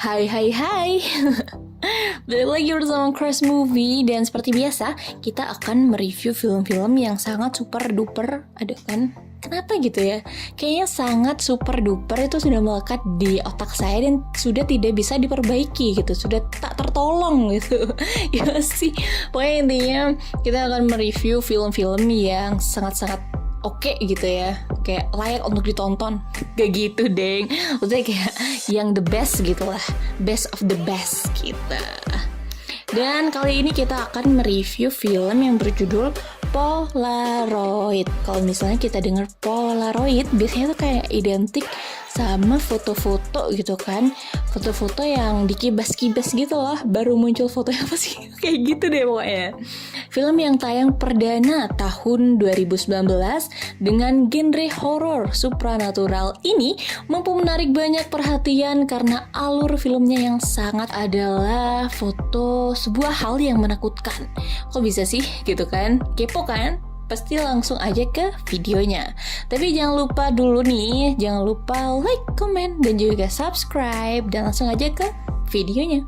Hai hai hai. Balik lagi bersama Crush Movie. Dan seperti biasa, kita akan mereview film-film yang sangat super duper. Aduh kan, kenapa gitu ya? Kayaknya sangat super duper itu sudah melekat di otak saya dan sudah tidak bisa diperbaiki gitu. Sudah tak tertolong gitu. Ya sih. Pokoknya intinya kita akan mereview film-film yang sangat-sangat oke gitu ya, kayak layak untuk ditonton. Gak gitu deng, maksudnya kayak yang the best gitu lah, best of the best kita. Dan kali ini kita akan mereview film yang berjudul Polaroid. Kalau misalnya kita dengar Polaroid, biasanya tuh kayak identik sama foto-foto gitu kan, foto-foto yang dikibas-kibas gitu lah, baru muncul fotonya apa sih? Kayak gitu deh pokoknya. Film yang tayang perdana tahun 2019 dengan genre horor supranatural ini mampu menarik banyak perhatian karena alur filmnya yang sangat adalah foto sebuah hal yang menakutkan. Kok bisa sih gitu kan? Kepo kan? Pasti langsung aja ke videonya. Tapi jangan lupa dulu nih, jangan lupa like, comment, dan juga subscribe. Dan langsung aja ke videonya.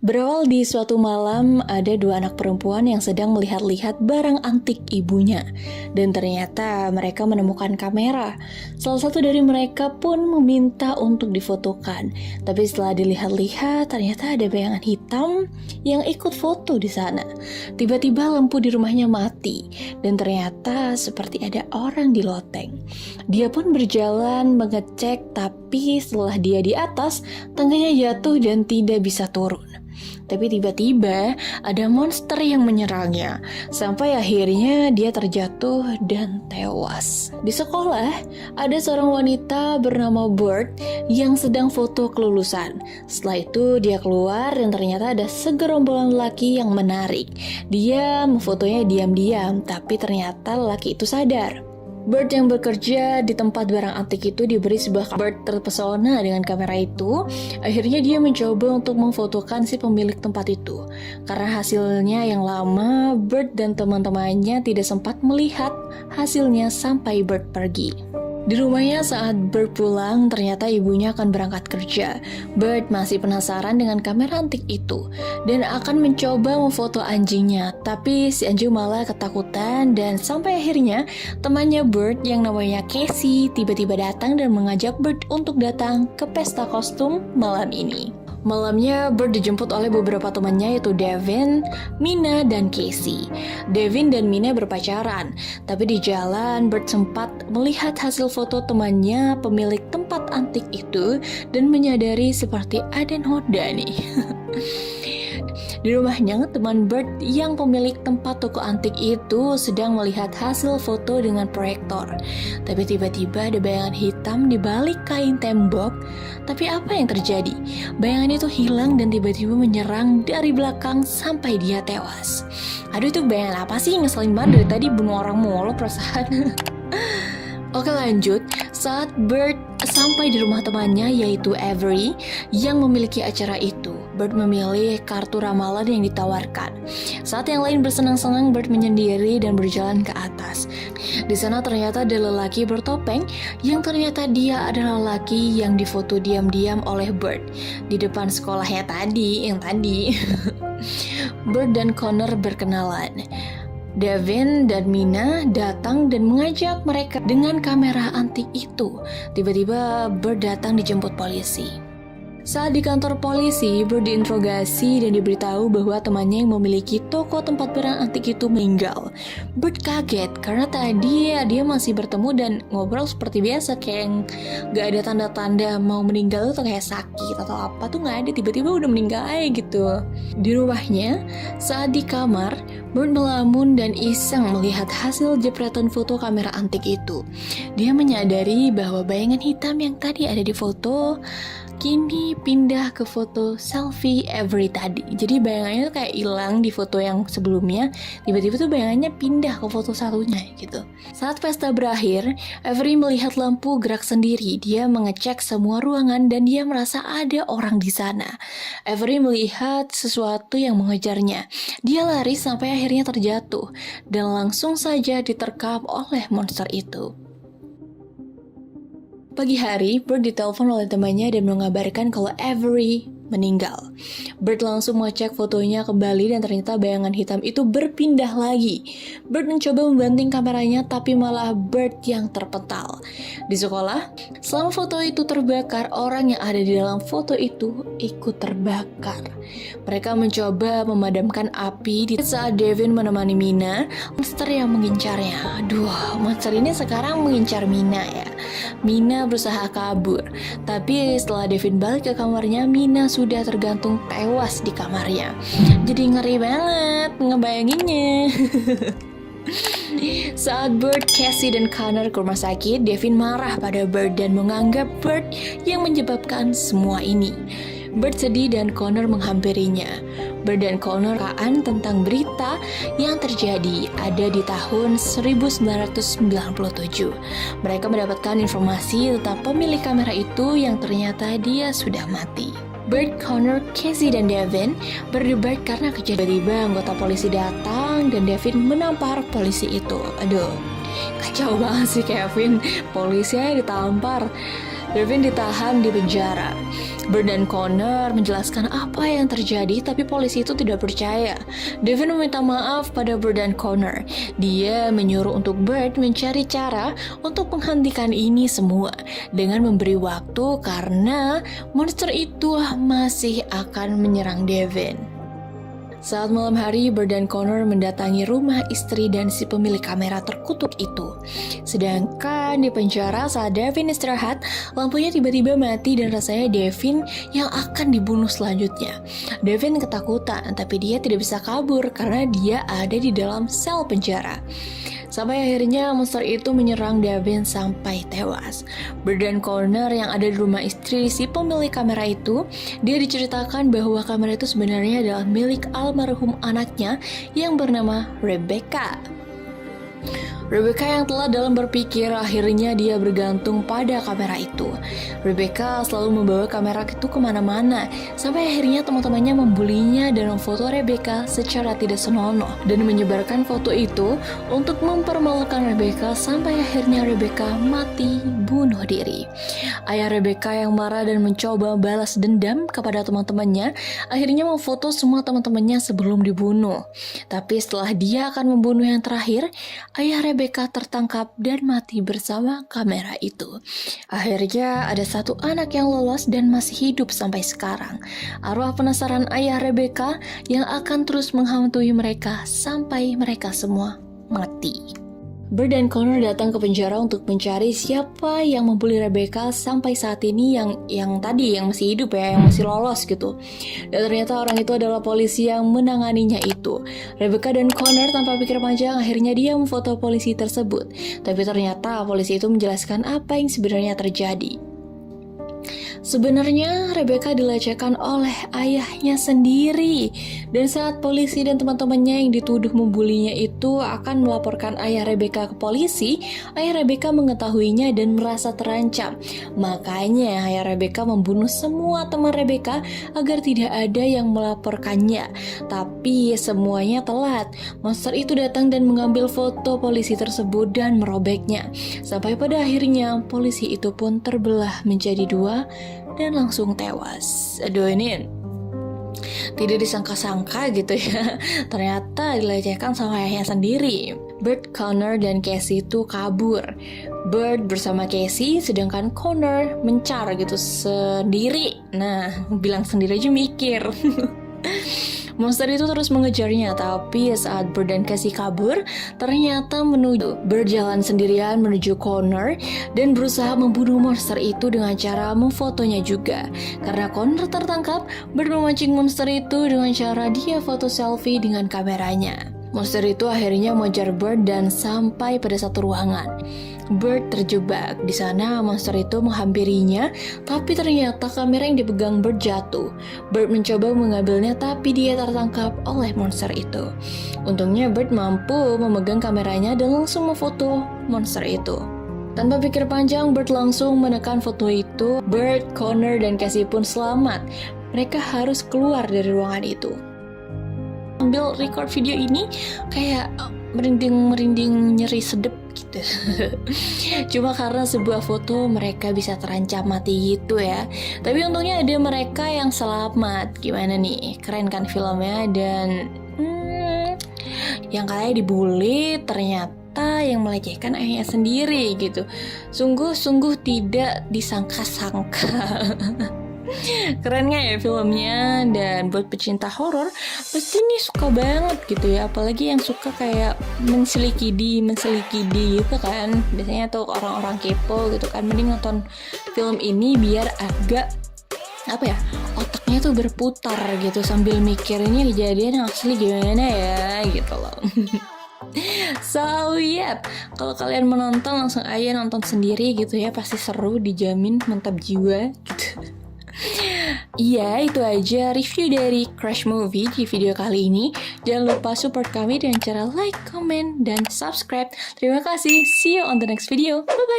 Berawal di suatu malam, ada dua anak perempuan yang sedang melihat-lihat barang antik ibunya. Dan ternyata mereka menemukan kamera. Salah satu dari mereka pun meminta untuk difotokan. Tapi setelah dilihat-lihat, ternyata ada bayangan hitam yang ikut foto di sana. Tiba-tiba lampu di rumahnya mati. Dan ternyata seperti ada orang di loteng. Dia pun berjalan mengecek, tapi setelah dia di atas, tangganya jatuh dan tidak bisa turun. Tapi tiba-tiba ada monster yang menyerangnya, sampai akhirnya dia terjatuh dan tewas. Di sekolah, ada seorang wanita bernama Bird yang sedang foto kelulusan. Setelah itu dia keluar dan ternyata ada segerombolan lelaki yang menarik. Dia memfotonya diam-diam, tapi ternyata lelaki itu sadar. Bird yang bekerja di tempat barang antik itu diberi sebuah Bird terpesona dengan kamera itu. Akhirnya dia mencoba untuk memfotokan si pemilik tempat itu. Karena hasilnya yang lama, Bird dan teman-temannya tidak sempat melihat hasilnya sampai Bird pergi. Di rumahnya saat Bird pulang, ternyata ibunya akan berangkat kerja. Bird masih penasaran dengan kamera antik itu dan akan mencoba memfoto anjingnya. Tapi si anjing malah ketakutan dan sampai akhirnya temannya Bird yang namanya Casey tiba-tiba datang dan mengajak Bird untuk datang ke pesta kostum malam ini. Malamnya, Bird dijemput oleh beberapa temannya yaitu Devin, Mina, dan Casey. Devin dan Mina berpacaran, tapi di jalan Bird sempat melihat hasil foto temannya pemilik tempat antik itu dan menyadari seperti ada noda nih. Di rumahnya, teman Bird yang pemilik tempat toko antik itu sedang melihat hasil foto dengan proyektor. Tapi tiba-tiba ada bayangan hitam di balik kain tembok. Tapi apa yang terjadi? Bayangan itu hilang dan tiba-tiba menyerang dari belakang sampai dia tewas. Aduh, itu bayangan apa sih? Ngeselin banget, dari tadi bunuh orang mulu perasaan. Oke, lanjut. Saat Bird sampai di rumah temannya yaitu Avery yang memiliki acara itu, Bird memilih kartu ramalan yang ditawarkan. Saat yang lain bersenang-senang, Bird menyendiri dan berjalan ke atas. Di sana ternyata ada lelaki bertopeng yang ternyata dia adalah lelaki yang difoto diam-diam oleh Bird di depan sekolahnya yang tadi. Bird dan Connor berkenalan. Devin dan Mina datang dan mengajak mereka dengan kamera antik itu. Tiba-tiba Bird datang dijemput polisi. Saat di kantor polisi, Bird diinterogasi dan diberitahu bahwa temannya yang memiliki toko tempat barang antik itu meninggal. Bird kaget karena tadi dia masih bertemu dan ngobrol seperti biasa, kayak gak ada tanda-tanda mau meninggal atau kayak sakit atau apa tuh gak ada, tiba-tiba udah meninggal aja gitu. Di rumahnya, saat di kamar, Bird melamun dan iseng melihat hasil jepretan foto kamera antik itu. Dia menyadari bahwa bayangan hitam yang tadi ada di foto kini pindah ke foto selfie Avery tadi. Jadi bayangannya tuh kayak hilang di foto yang sebelumnya, tiba-tiba tuh bayangannya pindah ke foto satunya gitu. Saat pesta berakhir, Avery melihat lampu gerak sendiri. Dia mengecek semua ruangan dan dia merasa ada orang di sana. Avery melihat sesuatu yang mengejarnya. Dia lari sampai akhirnya terjatuh dan langsung saja diterkam oleh monster itu. Pagi hari, Bert ditelepon oleh temannya dan mengabarkan kalau Avery meninggal. Bert langsung mengecek fotonya kembali dan ternyata bayangan hitam itu berpindah lagi. Bert mencoba membanting kameranya tapi malah Bert yang terpental. Di sekolah, selama foto itu terbakar, orang yang ada di dalam foto itu ikut terbakar. Mereka mencoba memadamkan api di saat Devin menemani Mina, monster yang mengincarnya. Aduh, monster ini sekarang mengincar Mina ya. Mina berusaha kabur, tapi setelah Devin balik ke kamarnya, Mina sudah tergantung tewas di kamarnya. Jadi ngeri banget ngebayanginnya. Saat Bert, Cassie, dan Connor ke rumah sakit, Devin marah pada Bert dan menganggap Bert yang menyebabkan semua ini. Bert sedih dan Connor menghampirinya. Bert dan Connor kaan tentang berita yang terjadi ada di tahun 1997. Mereka mendapatkan informasi tentang pemilik kamera itu yang ternyata dia sudah mati. Bert, Connor, Cassie, dan Devin berdebat karena kejadian tiba-tiba anggota polisi datang dan Devin menampar polisi itu. Aduh, kacau banget sih Kevin, polisinya ditampar. Devin ditahan di penjara. Bert dan Connor menjelaskan apa yang terjadi, tapi polisi itu tidak percaya. Devin meminta maaf pada Bert dan Connor. Dia menyuruh untuk Bert mencari cara untuk menghentikan ini semua dengan memberi waktu karena monster itu masih akan menyerang Devin. Saat malam hari, Bert dan Connor mendatangi rumah istri dan si pemilik kamera terkutuk itu. Sedangkan di penjara saat Devin istirahat, lampunya tiba-tiba mati dan rasanya Devin yang akan dibunuh selanjutnya. Devin ketakutan, tapi dia tidak bisa kabur karena dia ada di dalam sel penjara. Sampai akhirnya monster itu menyerang Devin sampai tewas. Bert dan Connor yang ada di rumah istri si pemilik kamera itu, dia diceritakan bahwa kamera itu sebenarnya adalah milik almarhum anaknya yang bernama Rebecca. Rebecca yang telah dalam berpikir akhirnya dia bergantung pada kamera itu. Rebecca selalu membawa kamera itu kemana-mana sampai akhirnya teman-temannya membulinya dan memfoto Rebecca secara tidak senonoh dan menyebarkan foto itu untuk mempermalukan Rebecca sampai akhirnya Rebecca mati bunuh diri. Ayah Rebecca yang marah dan mencoba balas dendam kepada teman-temannya akhirnya memfoto semua teman-temannya sebelum dibunuh. Tapi setelah dia akan membunuh yang terakhir, ayah Rebecca tertangkap dan mati bersama kamera itu. Akhirnya ada satu anak yang lolos dan masih hidup sampai sekarang. Arwah penasaran ayah Rebecca yang akan terus menghantui mereka sampai mereka semua mati. Bert dan Connor datang ke penjara untuk mencari siapa yang membuli Rebecca sampai saat ini yang tadi yang masih hidup ya, yang masih lolos gitu. Dan ternyata orang itu adalah polisi yang menanganinya itu. Rebecca dan Connor tanpa pikir panjang akhirnya dia memfoto polisi tersebut. Tapi ternyata polisi itu menjelaskan apa yang sebenarnya terjadi. Sebenarnya Rebecca dilecehkan oleh ayahnya sendiri. Dan saat polisi dan teman-temannya yang dituduh membulinya itu akan melaporkan ayah Rebecca ke polisi, ayah Rebecca mengetahuinya dan merasa terancam. Makanya ayah Rebecca membunuh semua teman Rebecca agar tidak ada yang melaporkannya. Tapi semuanya telat. Monster itu datang dan mengambil foto polisi tersebut dan merobeknya. Sampai pada akhirnya polisi itu pun terbelah menjadi dua dan langsung tewas. Aduh, ini tidak disangka-sangka gitu ya. Ternyata dilecehkan sama ayahnya sendiri. Bert, Connor, dan Cassie itu kabur. Bert bersama Cassie, sedangkan Connor mencar gitu sendiri. Nah, bilang sendiri aja mikir. Monster itu terus mengejarnya, tapi saat Bert dan Cassie kabur, ternyata Bert jalan sendirian menuju Connor dan berusaha membunuh monster itu dengan cara memfotonya juga. Karena Connor tertangkap, Bert memancing monster itu dengan cara dia foto selfie dengan kameranya. Monster itu akhirnya mengejar Bert dan sampai pada satu ruangan. Bert terjebak. Di sana monster itu menghampirinya, tapi ternyata kamera yang dipegang Bert jatuh. Bert mencoba mengambilnya, tapi dia tertangkap oleh monster itu. Untungnya Bert mampu memegang kameranya dan langsung memfoto monster itu. Tanpa pikir panjang, Bert langsung menekan foto itu. Bert, Connor, dan Cassie pun selamat. Mereka harus keluar dari ruangan itu. Ambil record video ini kayak merinding nyeri sedep gitu. Cuma karena sebuah foto mereka bisa terancam mati gitu ya. Tapi untungnya ada mereka yang selamat. Gimana nih? Keren kan filmnya. Dan yang kayak dibully ternyata yang melecehkan ayahnya sendiri gitu. Sungguh-sungguh tidak disangka-sangka. Keren gak ya filmnya? Dan buat pecinta horor pasti nih suka banget gitu ya. Apalagi yang suka kayak menselikidi gitu kan. Biasanya tuh orang-orang kepo gitu kan, mending nonton film ini biar agak otaknya tuh berputar gitu sambil mikir ini kejadian yang asli gimana ya gitu loh. So kalau kalian menonton langsung aja nonton sendiri gitu ya, pasti seru, dijamin mantap jiwa gitu. Iya, itu aja review dari Crush Movie di video kali ini. Jangan lupa support kami dengan cara like, comment, dan subscribe. Terima kasih, see you on the next video. Bye-bye.